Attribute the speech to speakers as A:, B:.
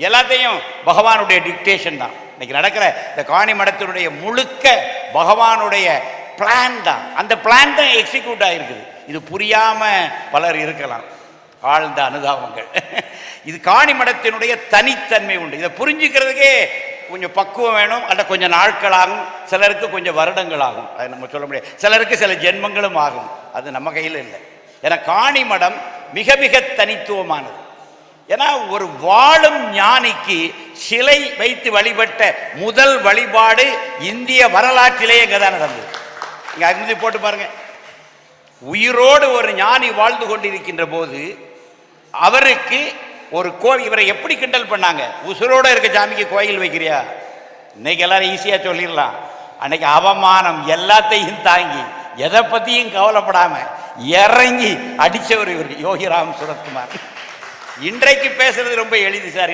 A: எல்லாத்தையும் பகவானுடைய டிக்டேஷன் தான். இன்னைக்கு நடக்கிற இந்த காணி மடத்தினுடைய முழுக்க பகவானுடைய பிளான் தான். அந்த பிளான் தான் எக்ஸிக்யூட் ஆகிருக்குது. இது புரியாம பலர் இருக்கலாம். ஆழ்ந்த அனுதாபங்கள். இது காணி மடத்தினுடைய தனித்தன்மை உண்டு. இதை புரிஞ்சுக்கிறதுக்கே கொஞ்சம் பக்குவம் வேணும். அல்ல கொஞ்சம் நாட்கள் ஆகும், சிலருக்கு கொஞ்சம் வருடங்கள் ஆகும். அதை நம்ம சொல்ல முடியாது. சிலருக்கு சில ஜென்மங்களும் ஆகும். அது நம்ம கையில் இல்லை. ஏன்னா காணி மடம் மிக மிக தனித்துவமானது. ஏன்னா ஒரு வாழும் ஞானிக்கு சிலை வைத்து வழிபட்ட முதல் வழிபாடு இந்திய வரலாற்றிலேயே இங்கே தான் நடந்தது. இங்கே அனுமதி போட்டு பாருங்க. உயிரோடு ஒரு ஞானி வாழ்ந்து கொண்டிருக்கின்ற போது அவருக்கு ஒரு கோவில், இவரை எப்படி கிண்டல் பண்ணாங்க, உசுரோடு இருக்க சாமிக்கு கோயில் வைக்கிறியா? இன்னைக்கு எல்லாரும் ஈஸியாக சொல்லிடலாம். அன்னைக்கு அவமானம் எல்லாத்தையும் தாங்கி எதை பற்றியும் கவலைப்படாம இறங்கி அடித்தவர் இவர் யோகிராம் சுரத்குமார். இன்றைக்கு பேசுறது ரொம்ப எளிது சார்.